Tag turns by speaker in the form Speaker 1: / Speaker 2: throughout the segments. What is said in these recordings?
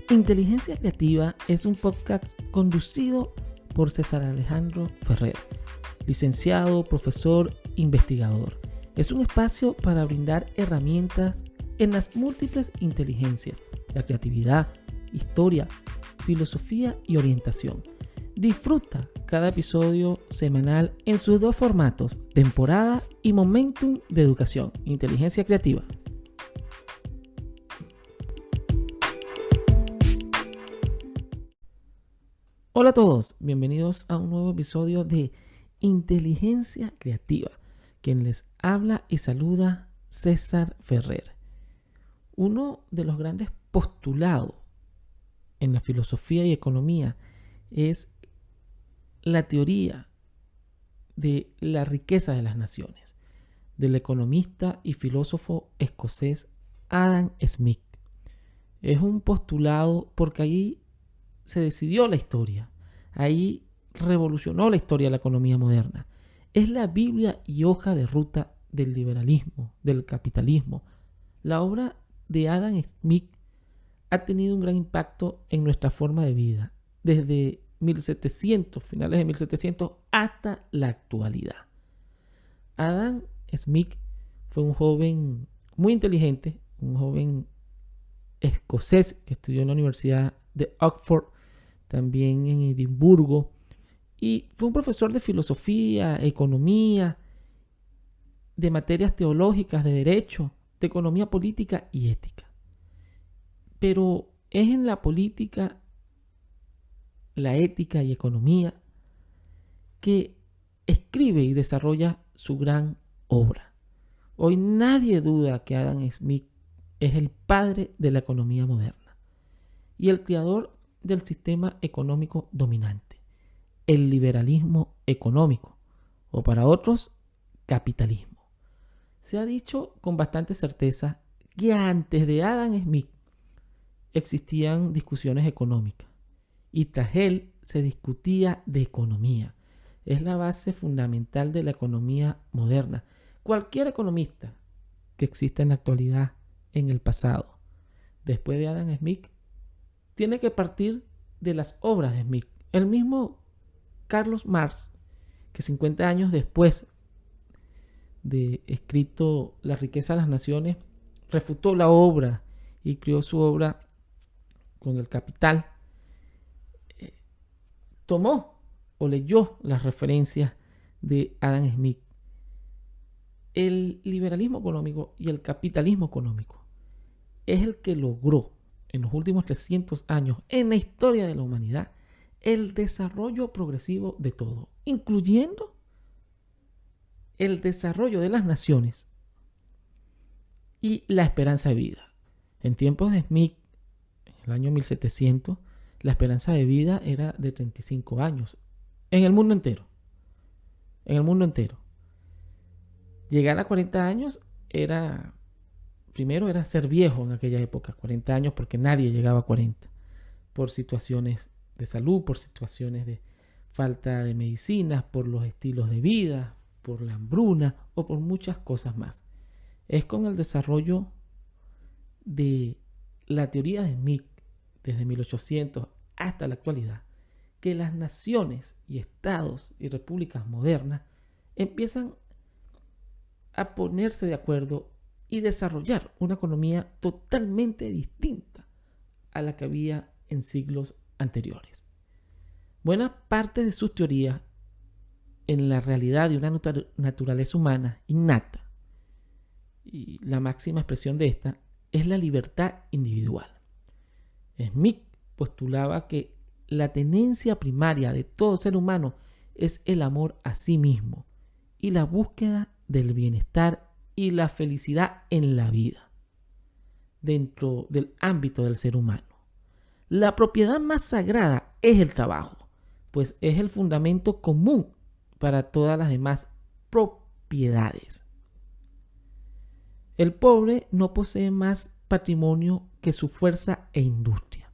Speaker 1: Inteligencia Creativa es un podcast conducido por César Alejandro Ferrer, licenciado, profesor, investigador. Es un espacio para brindar herramientas en las múltiples inteligencias, la creatividad, historia, filosofía y orientación. Disfruta cada episodio semanal en sus dos formatos, temporada y momentum de educación, inteligencia creativa. Hola a todos, bienvenidos a un nuevo episodio de Inteligencia Creativa. Quien les habla y saluda, César Ferrer. Uno de los grandes postulados en la filosofía y economía es la teoría de la riqueza de las naciones, del economista y filósofo escocés Adam Smith. Es un postulado porque ahí se decidió la historia, ahí revolucionó la historia de la economía moderna. Es la Biblia y hoja de ruta del liberalismo, del capitalismo. La obra de Adam Smith ha tenido un gran impacto en nuestra forma de vida, desde 1700, finales de 1700, hasta la actualidad. Adam Smith fue un joven muy inteligente, un joven escocés que estudió en la Universidad de Oxford, también en Edimburgo, y fue un profesor de filosofía, economía, de materias teológicas, de derecho, de economía política y ética. Pero es en la política, la ética y economía que escribe y desarrolla su gran obra. Hoy nadie duda que Adam Smith es el padre de la economía moderna y el creador del sistema económico dominante, el liberalismo económico, o para otros, capitalismo. Se ha dicho con bastante certeza que antes de Adam Smith existían discusiones económicas y tras él se discutía de economía. Es la base fundamental de la economía moderna. Cualquier economista que exista en la actualidad, en el pasado, después de Adam Smith, tiene que partir de las obras de Smith. El mismo Carlos Marx, que 50 años después de escrito La riqueza de las naciones, refutó la obra y creó su obra con El Capital, tomó o leyó las referencias de Adam Smith. El liberalismo económico y el capitalismo económico es el que logró en los últimos 300 años en la historia de la humanidad el desarrollo progresivo de todo, incluyendo el desarrollo de las naciones y la esperanza de vida. En tiempos de Smith, en el año 1700, la esperanza de vida era de 35 años en el mundo entero. En el mundo entero. Llegar a 40 años era ser viejo en aquella época, 40 años, porque nadie llegaba a 40, por situaciones de salud, por situaciones de falta de medicinas, por los estilos de vida, por la hambruna o por muchas cosas más. Es con el desarrollo de la teoría de Smith, desde 1800 hasta la actualidad, que las naciones y estados y repúblicas modernas empiezan a ponerse de acuerdo y desarrollar una economía totalmente distinta a la que había en siglos anteriores. Buena parte de sus teorías en la realidad de una naturaleza humana innata, y la máxima expresión de esta es la libertad individual. Smith postulaba que la tenencia primaria de todo ser humano es el amor a sí mismo y la búsqueda del bienestar y la felicidad en la vida, dentro del ámbito del ser humano. La propiedad más sagrada es el trabajo, pues es el fundamento común para todas las demás propiedades. El pobre no posee más patrimonio que su fuerza e industria,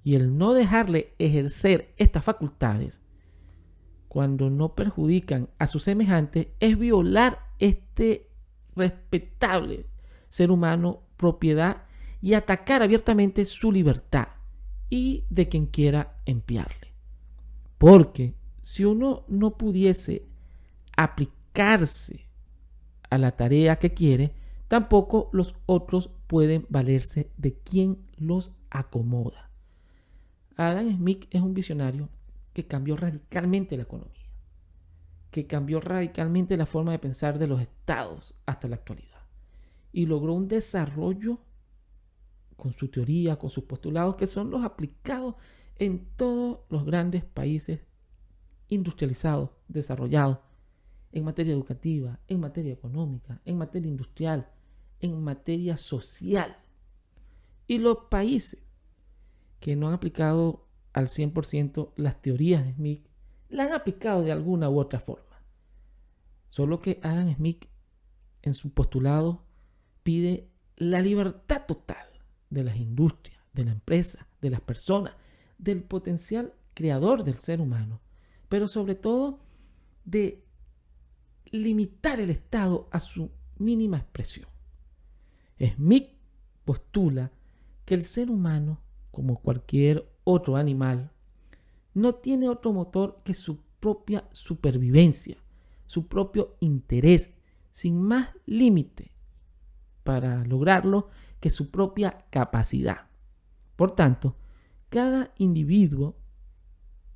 Speaker 1: y el no dejarle ejercer estas facultades cuando no perjudican a sus semejantes es violar este respetable ser humano, propiedad y atacar abiertamente su libertad y de quien quiera emplearle. Porque si uno no pudiese aplicarse a la tarea que quiere, tampoco los otros pueden valerse de quien los acomoda. Adam Smith es un visionario que cambió radicalmente la economía, que cambió radicalmente la forma de pensar de los estados hasta la actualidad y logró un desarrollo con su teoría, con sus postulados, que son los aplicados en todos los grandes países industrializados, desarrollados, en materia educativa, en materia económica, en materia industrial, en materia social. Y los países que no han aplicado al 100% las teorías de Smith, la han aplicado de alguna u otra forma. Solo que Adam Smith, en su postulado, pide la libertad total de las industrias, de la empresa, de las personas, del potencial creador del ser humano, pero sobre todo de limitar el Estado a su mínima expresión. Smith postula que el ser humano, como cualquier otro animal, no tiene otro motor que su propia supervivencia, su propio interés, sin más límite para lograrlo que su propia capacidad. Por tanto, cada individuo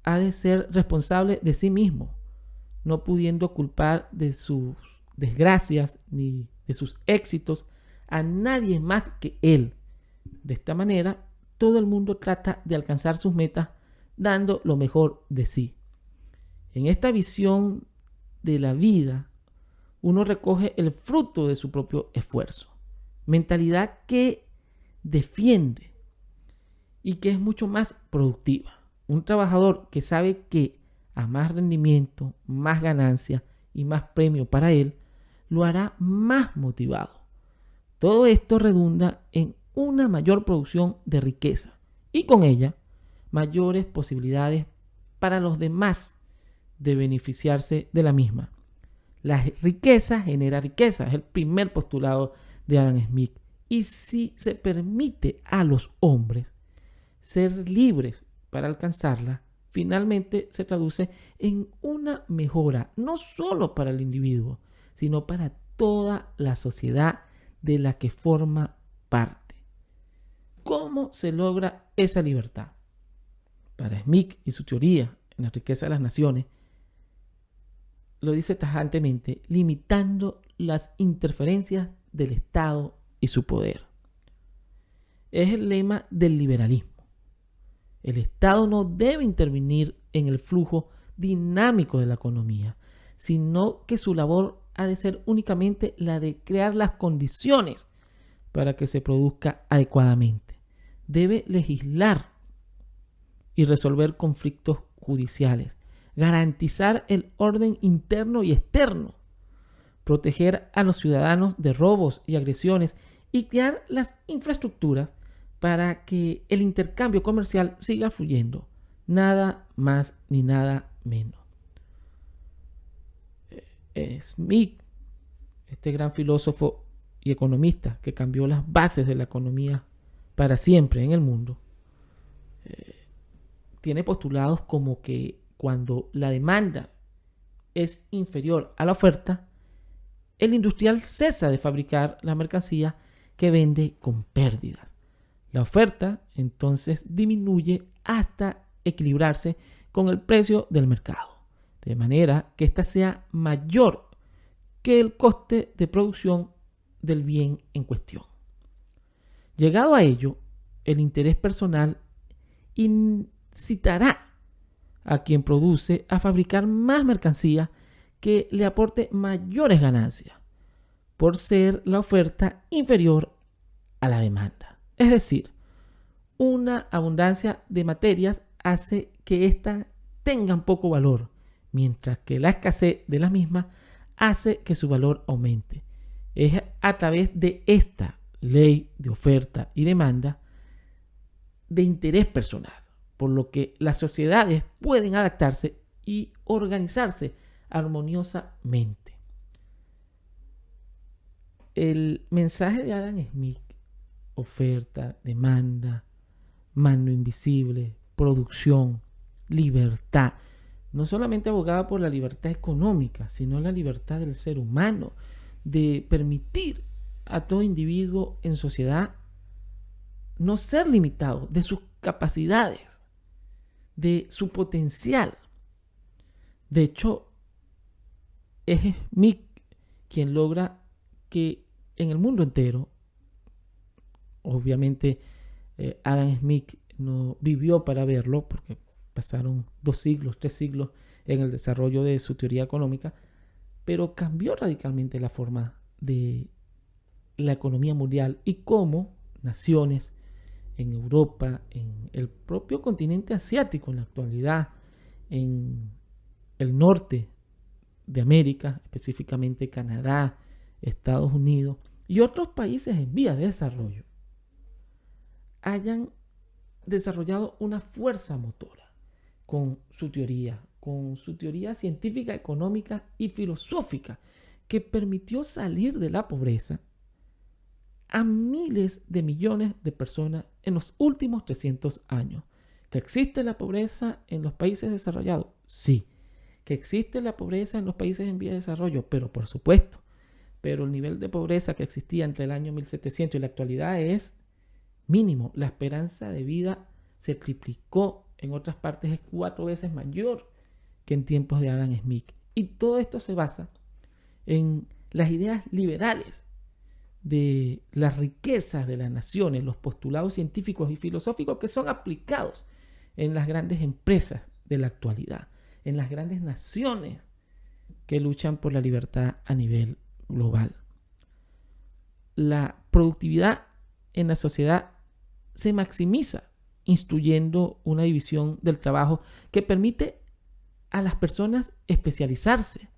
Speaker 1: ha de ser responsable de sí mismo, no pudiendo culpar de sus desgracias ni de sus éxitos a nadie más que él. De esta manera, todo el mundo trata de alcanzar sus metas dando lo mejor de sí. En esta visión de la vida, uno recoge el fruto de su propio esfuerzo. Mentalidad que defiende y que es mucho más productiva. Un trabajador que sabe que a más rendimiento, más ganancia y más premio para él, lo hará más motivado. Todo esto redunda en una mayor producción de riqueza y con ella mayores posibilidades para los demás de beneficiarse de la misma. La riqueza genera riqueza, es el primer postulado de Adam Smith. Y si se permite a los hombres ser libres para alcanzarla, finalmente se traduce en una mejora, no solo para el individuo, sino para toda la sociedad de la que forma parte. ¿Cómo se logra esa libertad? Para Smith y su teoría en la riqueza de las naciones, lo dice tajantemente, limitando las interferencias del Estado y su poder. Es el lema del liberalismo. El Estado no debe intervenir en el flujo dinámico de la economía, sino que su labor ha de ser únicamente la de crear las condiciones para que se produzca adecuadamente. Debe legislar y resolver conflictos judiciales, garantizar el orden interno y externo, proteger a los ciudadanos de robos y agresiones y crear las infraestructuras para que el intercambio comercial siga fluyendo. Nada más ni nada menos. Smith, este gran filósofo y economista que cambió las bases de la economía para siempre en el mundo, tiene postulados como que cuando la demanda es inferior a la oferta, el industrial cesa de fabricar la mercancía que vende con pérdidas. La oferta entonces disminuye hasta equilibrarse con el precio del mercado, de manera que ésta sea mayor que el coste de producción del bien en cuestión. Llegado a ello, el interés personal incitará a quien produce a fabricar más mercancía que le aporte mayores ganancias, por ser la oferta inferior a la demanda. Es decir, una abundancia de materias hace que éstas tengan poco valor, mientras que la escasez de las mismas hace que su valor aumente. Es a través de esta ley de oferta y demanda de interés personal, por lo que las sociedades pueden adaptarse y organizarse armoniosamente. El mensaje de Adam Smith oferta, demanda, mano invisible, producción, libertad. No solamente abogaba por la libertad económica, sino la libertad del ser humano, de permitir a todo individuo en sociedad no ser limitado de sus capacidades, de su potencial. De hecho, es Smith quien logra que en el mundo entero, obviamente Adam Smith no vivió para verlo porque pasaron 2 siglos, 3 siglos en el desarrollo de su teoría económica, pero cambió radicalmente la forma de la economía mundial y cómo naciones en Europa, en el propio continente asiático en la actualidad, en el norte de América, específicamente Canadá, Estados Unidos y otros países en vías de desarrollo, hayan desarrollado una fuerza motora con su teoría científica, económica y filosófica que permitió salir de la pobreza a miles de millones de personas en los últimos 300 años. ¿Que existe la pobreza en los países desarrollados? Sí. ¿Que existe la pobreza en los países en vías de desarrollo? Pero por supuesto. Pero el nivel de pobreza que existía entre el año 1700 y la actualidad es mínimo. La esperanza de vida se triplicó. En otras partes es 4 veces mayor que en tiempos de Adam Smith. Y todo esto se basa en las ideas liberales de las riquezas de las naciones, los postulados científicos y filosóficos que son aplicados en las grandes empresas de la actualidad, en las grandes naciones que luchan por la libertad a nivel global. La productividad en la sociedad se maximiza instituyendo una división del trabajo que permite a las personas especializarse.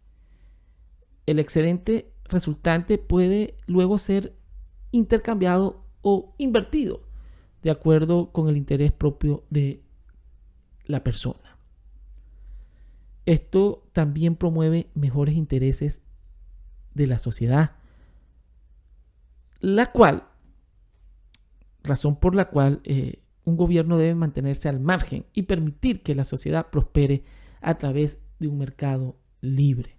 Speaker 1: El excedente resultante puede luego ser intercambiado o invertido de acuerdo con el interés propio de la persona. Esto también promueve mejores intereses de la sociedad, razón por la cual un gobierno debe mantenerse al margen y permitir que la sociedad prospere a través de un mercado libre.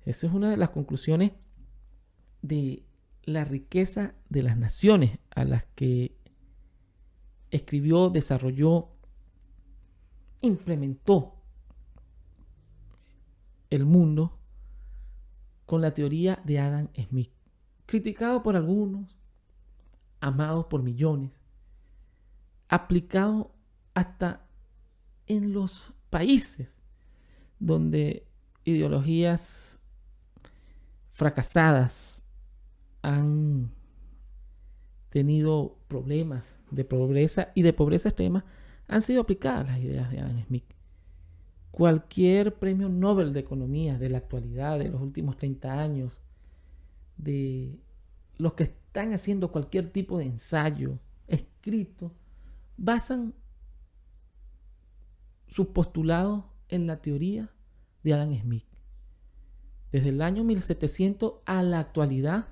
Speaker 1: Esa es una de las conclusiones de la riqueza de las naciones a las que escribió, desarrolló, implementó el mundo con la teoría de Adam Smith, criticado por algunos, amado por millones, aplicado hasta en los países donde ideologías fracasadas han tenido problemas de pobreza y de pobreza extrema, han sido aplicadas las ideas de Adam Smith. Cualquier premio Nobel de Economía de la actualidad, de los últimos 30 años, de los que están haciendo cualquier tipo de ensayo escrito, basan sus postulados en la teoría de Adam Smith. Desde el año 1700 a la actualidad,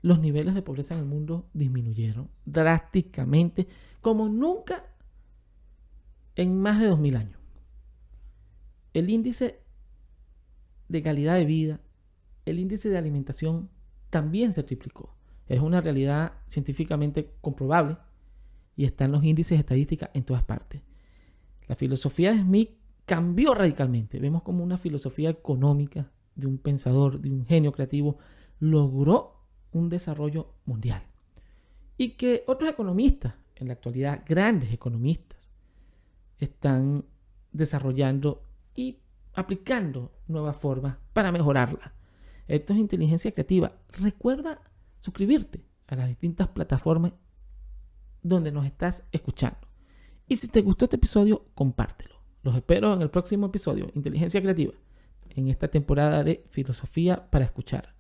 Speaker 1: los niveles de pobreza en el mundo disminuyeron drásticamente, como nunca en más de 2000 años. El índice de calidad de vida, el índice de alimentación también se triplicó. Es una realidad científicamente comprobable y están los índices estadísticos en todas partes. La filosofía de Smith cambió radicalmente. Vemos como una filosofía económica de un pensador, de un genio creativo, logró un desarrollo mundial. Y que otros economistas, en la actualidad grandes economistas, están desarrollando y aplicando nuevas formas para mejorarla. Esto es inteligencia creativa. Recuerda suscribirte a las distintas plataformas donde nos estás escuchando. Y si te gustó este episodio, compártelo. Los espero en el próximo episodio, Inteligencia Creativa, en esta temporada de Filosofía para Escuchar.